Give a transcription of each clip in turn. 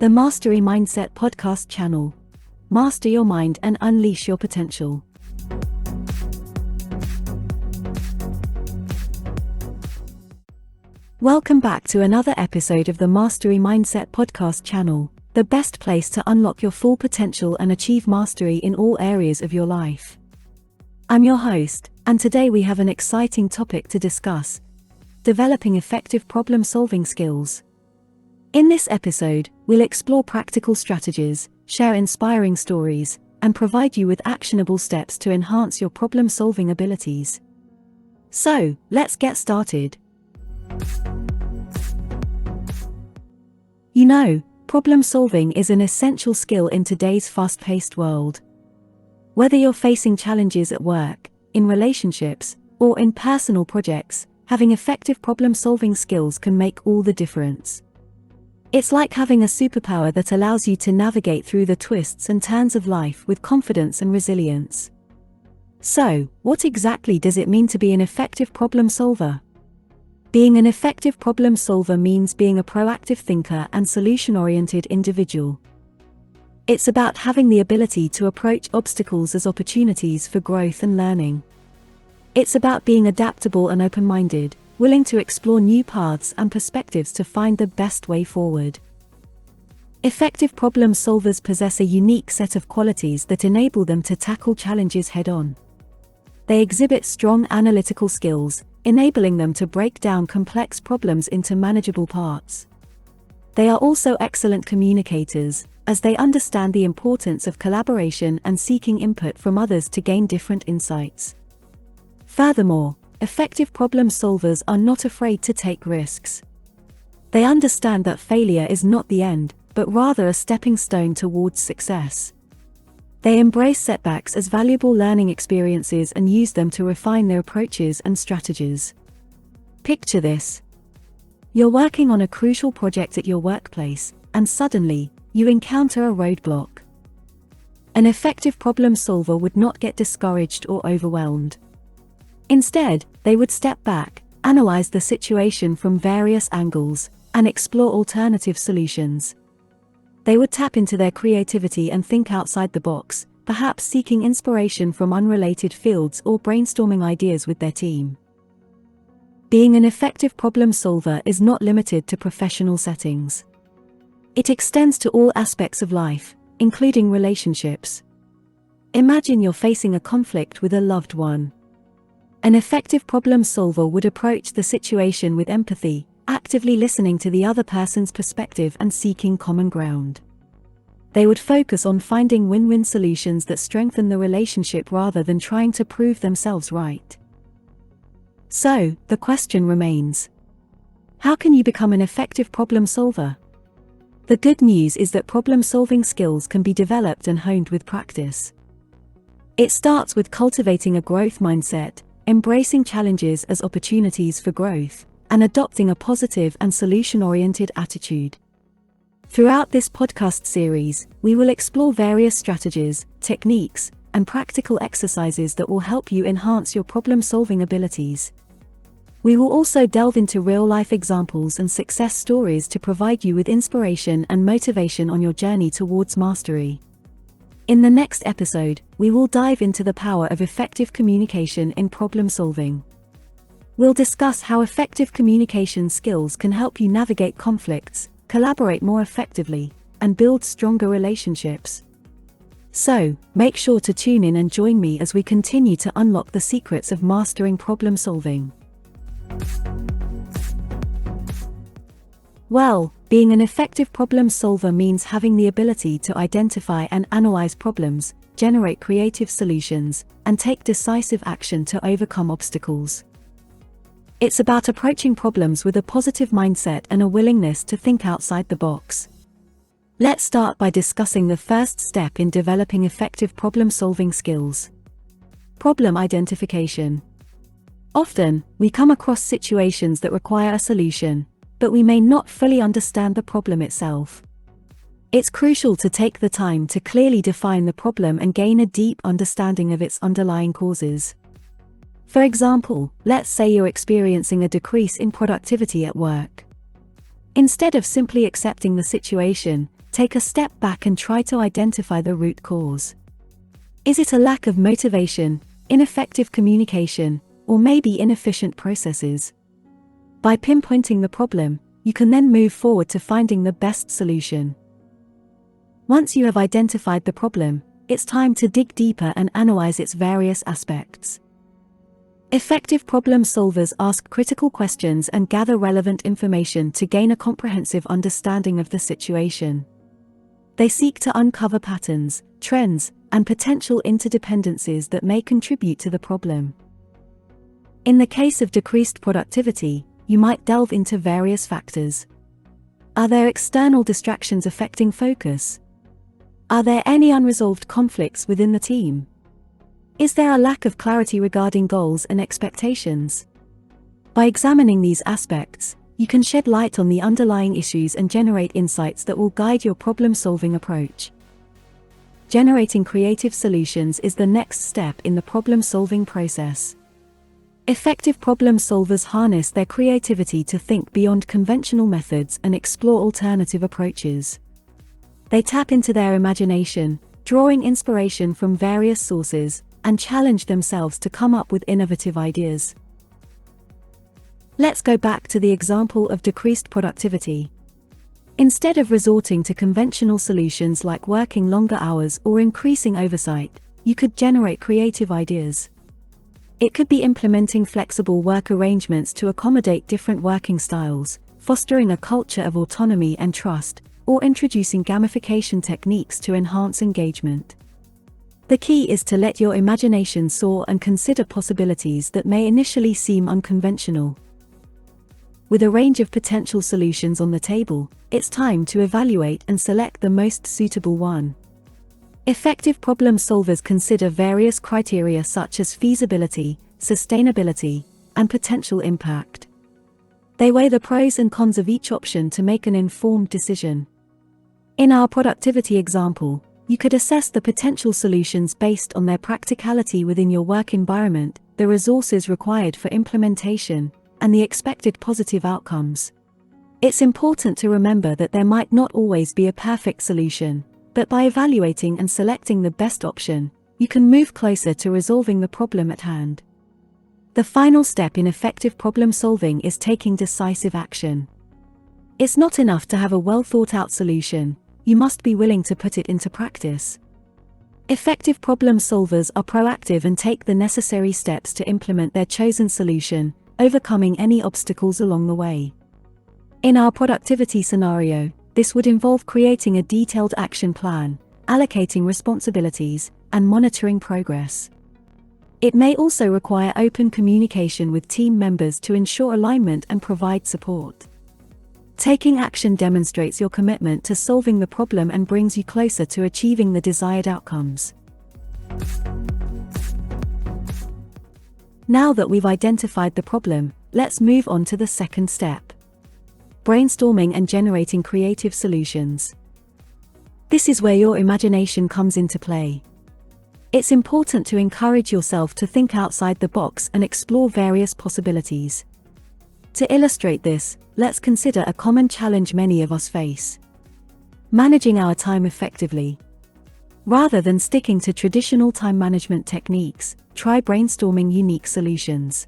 the Mastery Mindset podcast channel. Master your mind and unleash your potential. Welcome back to another episode of the Mastery Mindset podcast channel, the best place to unlock your full potential and achieve mastery in all areas of your life. I'm your host, and today we have an exciting topic to discuss: developing effective problem-solving skills. In this episode, we'll explore practical strategies, share inspiring stories, and provide you with actionable steps to enhance your problem-solving abilities. So, let's get started. You know, problem-solving is an essential skill in today's fast-paced world. Whether you're facing challenges at work, in relationships, or in personal projects, having effective problem-solving skills can make all the difference. It's like having a superpower that allows you to navigate through the twists and turns of life with confidence and resilience. So, what exactly does it mean to be an effective problem solver? Being an effective problem solver means being a proactive thinker and solution-oriented individual. It's about having the ability to approach obstacles as opportunities for growth and learning. It's about being adaptable and open-minded, willing to explore new paths and perspectives to find the best way forward. Effective problem solvers possess a unique set of qualities that enable them to tackle challenges head-on. They exhibit strong analytical skills, enabling them to break down complex problems into manageable parts. They are also excellent communicators, as they understand the importance of collaboration and seeking input from others to gain different insights. Furthermore, effective problem solvers are not afraid to take risks. They understand that failure is not the end, but rather a stepping stone towards success. They embrace setbacks as valuable learning experiences and use them to refine their approaches and strategies. Picture this. You're working on a crucial project at your workplace, and suddenly, you encounter a roadblock. An effective problem solver would not get discouraged or overwhelmed. Instead, they would step back, analyze the situation from various angles, and explore alternative solutions. They would tap into their creativity and think outside the box, perhaps seeking inspiration from unrelated fields or brainstorming ideas with their team. Being an effective problem solver is not limited to professional settings. It extends to all aspects of life, including relationships. Imagine you're facing a conflict with a loved one. An effective problem solver would approach the situation with empathy, actively listening to the other person's perspective and seeking common ground. They would focus on finding win-win solutions that strengthen the relationship rather than trying to prove themselves right. So, the question remains: how can you become an effective problem solver? The good news is that problem-solving skills can be developed and honed with practice. It starts with cultivating a growth mindset, embracing challenges as opportunities for growth, and adopting a positive and solution-oriented attitude. Throughout this podcast series, we will explore various strategies, techniques, and practical exercises that will help you enhance your problem-solving abilities. We will also delve into real-life examples and success stories to provide you with inspiration and motivation on your journey towards mastery. In the next episode, we will dive into the power of effective communication in problem-solving. We'll discuss how effective communication skills can help you navigate conflicts, collaborate more effectively, and build stronger relationships. So, make sure to tune in and join me as we continue to unlock the secrets of mastering problem-solving. Well, being an effective problem solver means having the ability to identify and analyze problems, generate creative solutions, and take decisive action to overcome obstacles. It's about approaching problems with a positive mindset and a willingness to think outside the box. Let's start by discussing the first step in developing effective problem-solving skills: problem identification. Often, we come across situations that require a solution, but we may not fully understand the problem itself. It's crucial to take the time to clearly define the problem and gain a deep understanding of its underlying causes. For example, let's say you're experiencing a decrease in productivity at work. Instead of simply accepting the situation, take a step back and try to identify the root cause. Is it a lack of motivation, ineffective communication, or maybe inefficient processes? By pinpointing the problem, you can then move forward to finding the best solution. Once you have identified the problem, it's time to dig deeper and analyze its various aspects. Effective problem solvers ask critical questions and gather relevant information to gain a comprehensive understanding of the situation. They seek to uncover patterns, trends, and potential interdependencies that may contribute to the problem. In the case of decreased productivity, you might delve into various factors. Are there external distractions affecting focus? Are there any unresolved conflicts within the team? Is there a lack of clarity regarding goals and expectations? By examining these aspects, you can shed light on the underlying issues and generate insights that will guide your problem-solving approach. Generating creative solutions is the next step in the problem-solving process. Effective problem solvers harness their creativity to think beyond conventional methods and explore alternative approaches. They tap into their imagination, drawing inspiration from various sources, and challenge themselves to come up with innovative ideas. Let's go back to the example of decreased productivity. Instead of resorting to conventional solutions like working longer hours or increasing oversight, you could generate creative ideas. It could be implementing flexible work arrangements to accommodate different working styles, fostering a culture of autonomy and trust, or introducing gamification techniques to enhance engagement. The key is to let your imagination soar and consider possibilities that may initially seem unconventional. With a range of potential solutions on the table, it's time to evaluate and select the most suitable one. Effective problem solvers consider various criteria such as feasibility, sustainability, and potential impact. They weigh the pros and cons of each option to make an informed decision. In our productivity example, you could assess the potential solutions based on their practicality within your work environment, the resources required for implementation, and the expected positive outcomes. It's important to remember that there might not always be a perfect solution, but by evaluating and selecting the best option, you can move closer to resolving the problem at hand. The final step in effective problem solving is taking decisive action. It's not enough to have a well-thought-out solution, you must be willing to put it into practice. Effective problem solvers are proactive and take the necessary steps to implement their chosen solution, overcoming any obstacles along the way. In our productivity scenario, this would involve creating a detailed action plan, allocating responsibilities, and monitoring progress. It may also require open communication with team members to ensure alignment and provide support. Taking action demonstrates your commitment to solving the problem and brings you closer to achieving the desired outcomes. Now that we've identified the problem, let's move on to the second step: brainstorming and generating creative solutions. This is where your imagination comes into play. It's important to encourage yourself to think outside the box and explore various possibilities. To illustrate this, let's consider a common challenge many of us face: managing our time effectively. Rather than sticking to traditional time management techniques, try brainstorming unique solutions.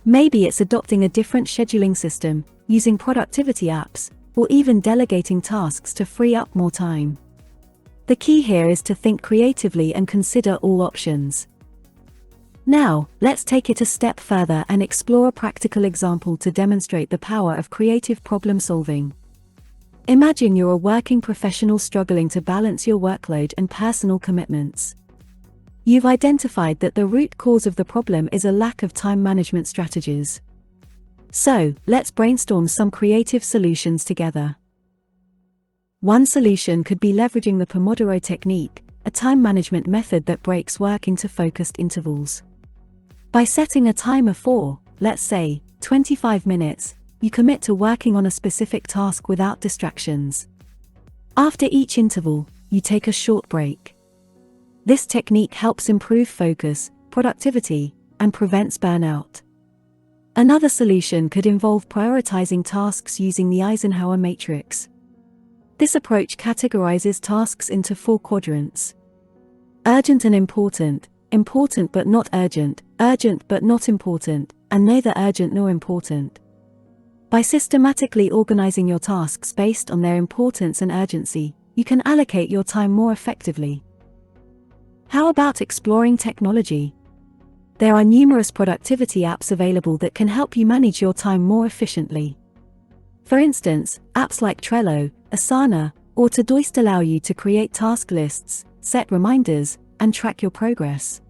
Maybe it's adopting a different scheduling system, using productivity apps, or even delegating tasks to free up more time. The key here is to think creatively and consider all options. Now, let's take it a step further and explore a practical example to demonstrate the power of creative problem solving. Imagine you're a working professional struggling to balance your workload and personal commitments. You've identified that the root cause of the problem is a lack of time management strategies. So, let's brainstorm some creative solutions together. One solution could be leveraging the Pomodoro technique, a time management method that breaks work into focused intervals. By setting a timer for, let's say, 25 minutes, you commit to working on a specific task without distractions. After each interval, you take a short break. This technique helps improve focus, productivity, and prevents burnout. Another solution could involve prioritizing tasks using the Eisenhower matrix. This approach categorizes tasks into 4 quadrants: urgent and important, important but not urgent, urgent but not important, and neither urgent nor important. By systematically organizing your tasks based on their importance and urgency, you can allocate your time more effectively. How about exploring technology? There are numerous productivity apps available that can help you manage your time more efficiently. For instance, apps like Trello, Asana, or Todoist allow you to create task lists, set reminders, and track your progress.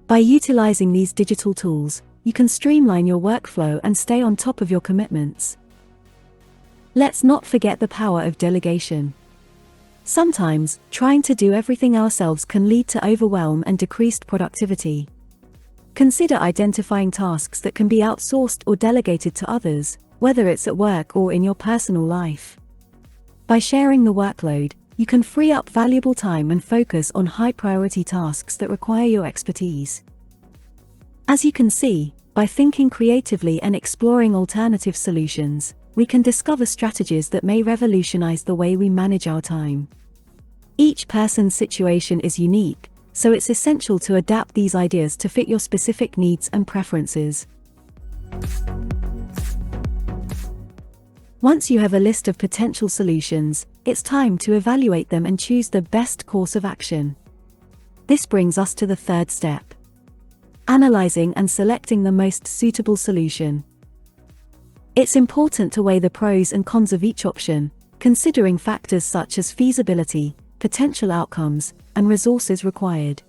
By utilizing these digital tools, you can streamline your workflow and stay on top of your commitments. Let's not forget the power of delegation. Sometimes, trying to do everything ourselves can lead to overwhelm and decreased productivity. Consider identifying tasks that can be outsourced or delegated to others, whether it's at work or in your personal life. By sharing the workload, you can free up valuable time and focus on high-priority tasks that require your expertise. As you can see, by thinking creatively and exploring alternative solutions, we can discover strategies that may revolutionize the way we manage our time. Each person's situation is unique, so it's essential to adapt these ideas to fit your specific needs and preferences. Once you have a list of potential solutions, it's time to evaluate them and choose the best course of action. This brings us to the 3rd step: analyzing and selecting the most suitable solution. It's important to weigh the pros and cons of each option, considering factors such as feasibility, potential outcomes, and resources required.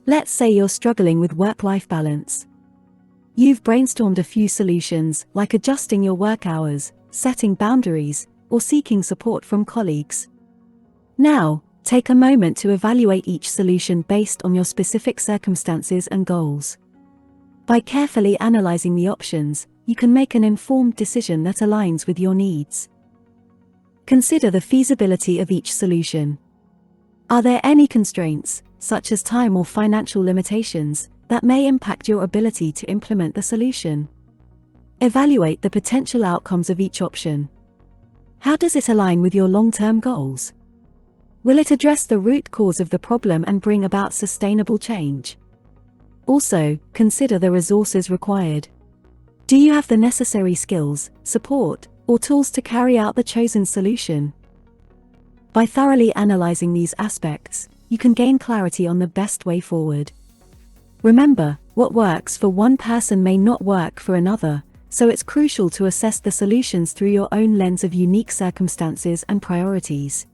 Let's say you're struggling with work-life balance. You've brainstormed a few solutions, like adjusting your work hours, setting boundaries, or seeking support from colleagues. Now, take a moment to evaluate each solution based on your specific circumstances and goals. By carefully analyzing the options, you can make an informed decision that aligns with your needs. Consider the feasibility of each solution. Are there any constraints, such as time or financial limitations, that may impact your ability to implement the solution? Evaluate the potential outcomes of each option. How does it align with your long-term goals? Will it address the root cause of the problem and bring about sustainable change? Also, consider the resources required. Do you have the necessary skills, support, or tools to carry out the chosen solution? By thoroughly analyzing these aspects, you can gain clarity on the best way forward. Remember, what works for one person may not work for another, so it's crucial to assess the solutions through your own lens of unique circumstances and priorities.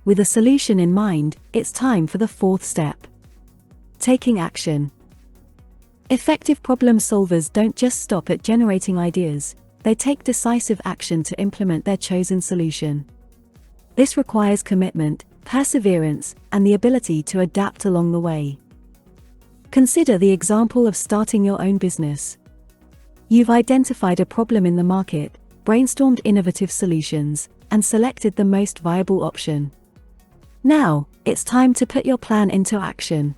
With a solution in mind, it's time for the 4th step: taking action. Effective problem solvers don't just stop at generating ideas, they take decisive action to implement their chosen solution. This requires commitment, perseverance, and the ability to adapt along the way. Consider the example of starting your own business. You've identified a problem in the market, brainstormed innovative solutions, and selected the most viable option. Now, it's time to put your plan into action.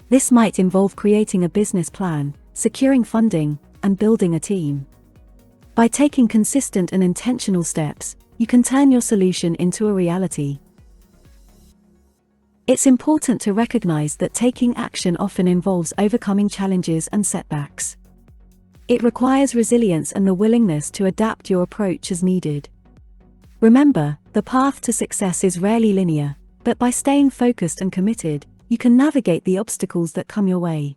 This might involve creating a business plan, securing funding, and building a team. By taking consistent and intentional steps, you can turn your solution into a reality. It's important to recognize that taking action often involves overcoming challenges and setbacks. It requires resilience and the willingness to adapt your approach as needed. Remember, the path to success is rarely linear, but by staying focused and committed, you can navigate the obstacles that come your way.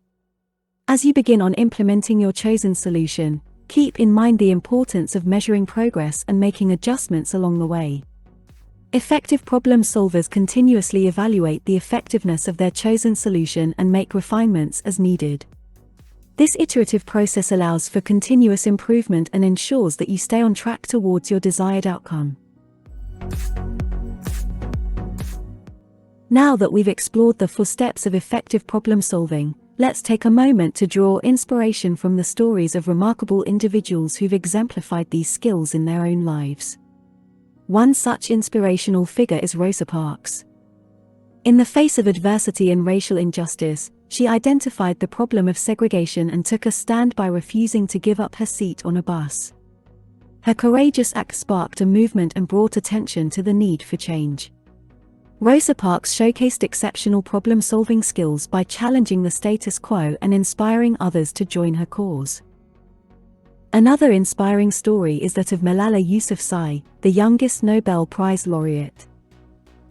As you begin on implementing your chosen solution, keep in mind the importance of measuring progress and making adjustments along the way. Effective problem solvers continuously evaluate the effectiveness of their chosen solution and make refinements as needed. This iterative process allows for continuous improvement and ensures that you stay on track towards your desired outcome. Now that we've explored the 4 steps of effective problem solving, let's take a moment to draw inspiration from the stories of remarkable individuals who've exemplified these skills in their own lives. One such inspirational figure is Rosa Parks. In the face of adversity and racial injustice, she identified the problem of segregation and took a stand by refusing to give up her seat on a bus. Her courageous act sparked a movement and brought attention to the need for change. Rosa Parks showcased exceptional problem-solving skills by challenging the status quo and inspiring others to join her cause. Another inspiring story is that of Malala Yousafzai, the youngest Nobel Prize laureate.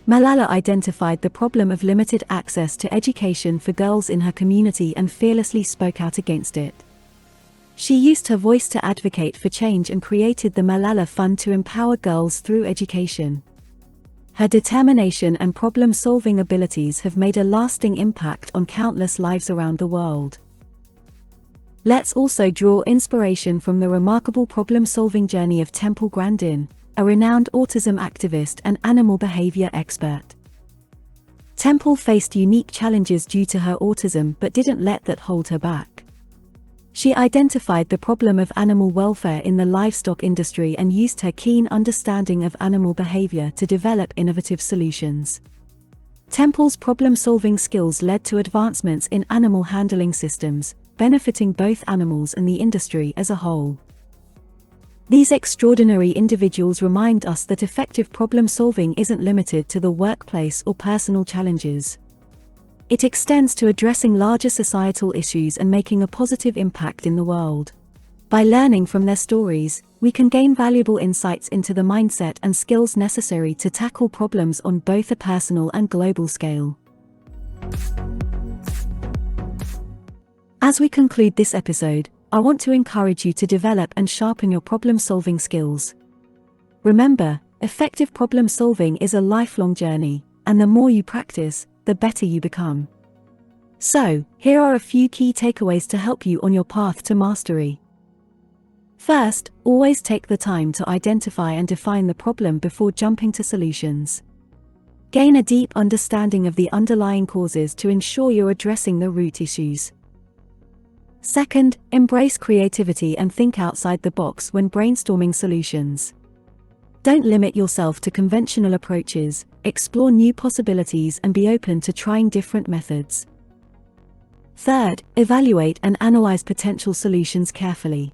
Malala identified the problem of limited access to education for girls in her community and fearlessly spoke out against it. She used her voice to advocate for change and created the Malala Fund to empower girls through education. Her determination and problem-solving abilities have made a lasting impact on countless lives around the world. Let's also draw inspiration from the remarkable problem-solving journey of Temple Grandin, a renowned autism activist and animal behavior expert. Temple faced unique challenges due to her autism but didn't let that hold her back. She identified the problem of animal welfare in the livestock industry and used her keen understanding of animal behavior to develop innovative solutions. Temple's problem-solving skills led to advancements in animal handling systems, benefiting both animals and the industry as a whole. These extraordinary individuals remind us that effective problem-solving isn't limited to the workplace or personal challenges. It extends to addressing larger societal issues and making a positive impact in the world. By learning from their stories, we can gain valuable insights into the mindset and skills necessary to tackle problems on both a personal and global scale. As we conclude this episode, I want to encourage you to develop and sharpen your problem-solving skills. Remember, effective problem-solving is a lifelong journey, and the more you practice, the better you become. So, here are a few key takeaways to help you on your path to mastery. First, always take the time to identify and define the problem before jumping to solutions. Gain a deep understanding of the underlying causes to ensure you're addressing the root issues. Second, embrace creativity and think outside the box when brainstorming solutions. Don't limit yourself to conventional approaches, explore new possibilities and be open to trying different methods. Third, evaluate and analyze potential solutions carefully.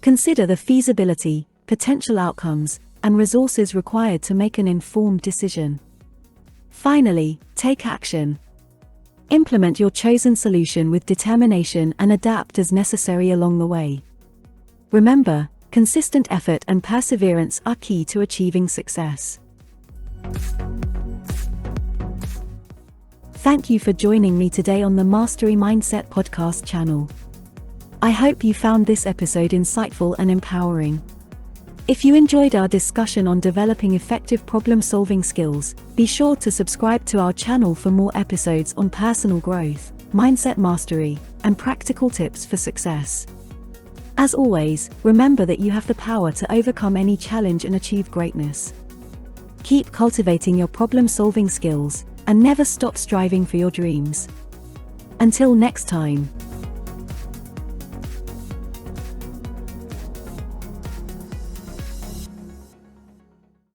Consider the feasibility, potential outcomes, and resources required to make an informed decision. Finally, take action. Implement your chosen solution with determination and adapt as necessary along the way. Remember, consistent effort and perseverance are key to achieving success. Thank you for joining me today on the Mastery Mindset podcast channel. I hope you found this episode insightful and empowering. If you enjoyed our discussion on developing effective problem-solving skills, be sure to subscribe to our channel for more episodes on personal growth, mindset mastery, and practical tips for success. As always, remember that you have the power to overcome any challenge and achieve greatness. Keep cultivating your problem-solving skills, and never stop striving for your dreams. Until next time.